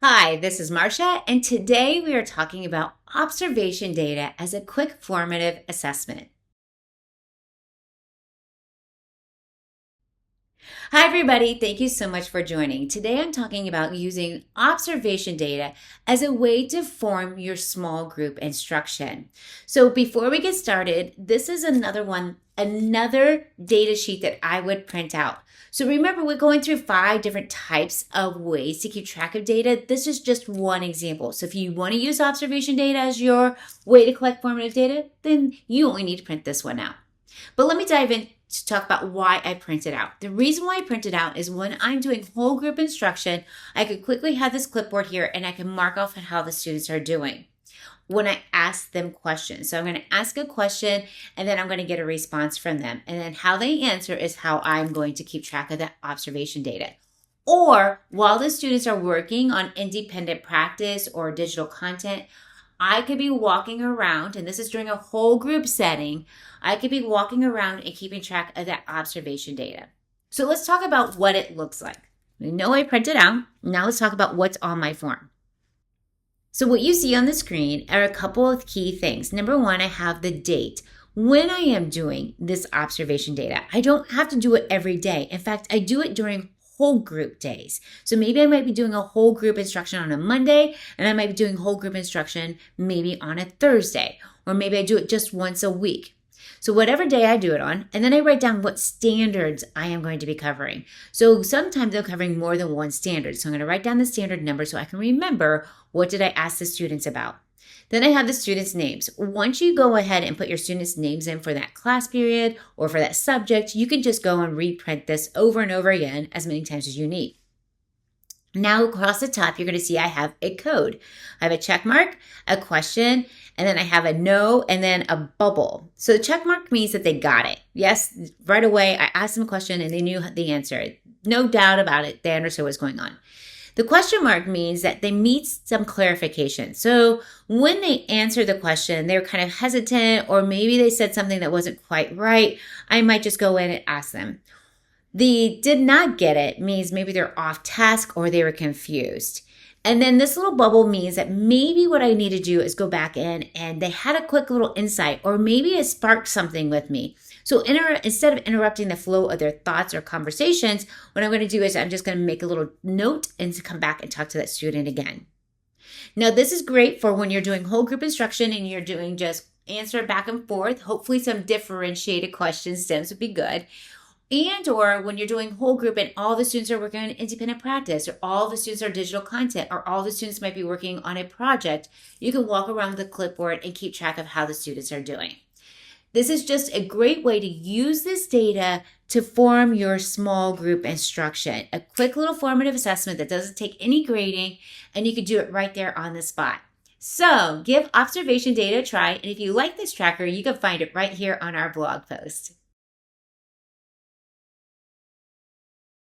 Hi, this is Marcia, and today we are talking about observation data as a quick formative assessment. Hi, everybody. Thank you so much for joining. Today I'm talking about using observation data as a way to form your small group instruction. So before we get started, this is another data sheet that I would print out. So remember, we're going through 5 different types of ways to keep track of data. This is just one example. So if you want to use observation data as your way to collect formative data, then you only need to print this one out. But let me dive in to talk about why I print it out. The reason why I print it out is when I'm doing whole group instruction, I could quickly have this clipboard here and I can mark off how the students are doing when I ask them questions. So I'm going to ask a question and then I'm going to get a response from them. And then how they answer is how I'm going to keep track of that observation data. Or while the students are working on independent practice or digital content, I could be walking around, and this is during a whole group setting, I could be walking around and keeping track of that observation data. So let's talk about what it looks like. We know I printed out. Now let's talk about what's on my form. So what you see on the screen are a couple of key things. Number one, I have the date. When I am doing this observation data, I don't have to do it every day. In fact, I do it during whole group days. So maybe I might be doing a whole group instruction on a Monday, and I might be doing whole group instruction maybe on a Thursday, or maybe I do it just once a week. So whatever day I do it on, and then I write down what standards I am going to be covering. So sometimes I'm covering more than one standard. So I'm going to write down the standard number so I can remember what did I ask the students about. Then I have the students' names. Once you go ahead and put your students' names in for that class period or for that subject, you can just go and reprint this over and over again as many times as you need. Now across the top, you're going to see I have a code. I have a check mark, a question, and then I have a no, and then a bubble. So the check mark means that they got it. Yes, right away, I asked them a question and they knew the answer. No doubt about it. They understood what's going on. The question mark means that they need some clarification. So when they answer the question, they're kind of hesitant, or maybe they said something that wasn't quite right. I might just go in and ask them. The did not get it means maybe they're off task or they were confused. And then this little bubble means that maybe what I need to do is go back in and they had a quick little insight, or maybe it sparked something with me. So instead of interrupting the flow of their thoughts or conversations, what I'm going to do is I'm just going to make a little note and to come back and talk to that student again. Now, this is great for when you're doing whole group instruction and you're doing just answer back and forth. Hopefully some differentiated questions, stems would be good. And or when you're doing whole group and all the students are working on independent practice, or all the students are digital content, or all the students might be working on a project, you can walk around with a clipboard and keep track of how the students are doing. This is just a great way to use this data to form your small group instruction. A quick little formative assessment that doesn't take any grading, and you can do it right there on the spot. So give observation data a try, and if you like this tracker, you can find it right here on our blog post.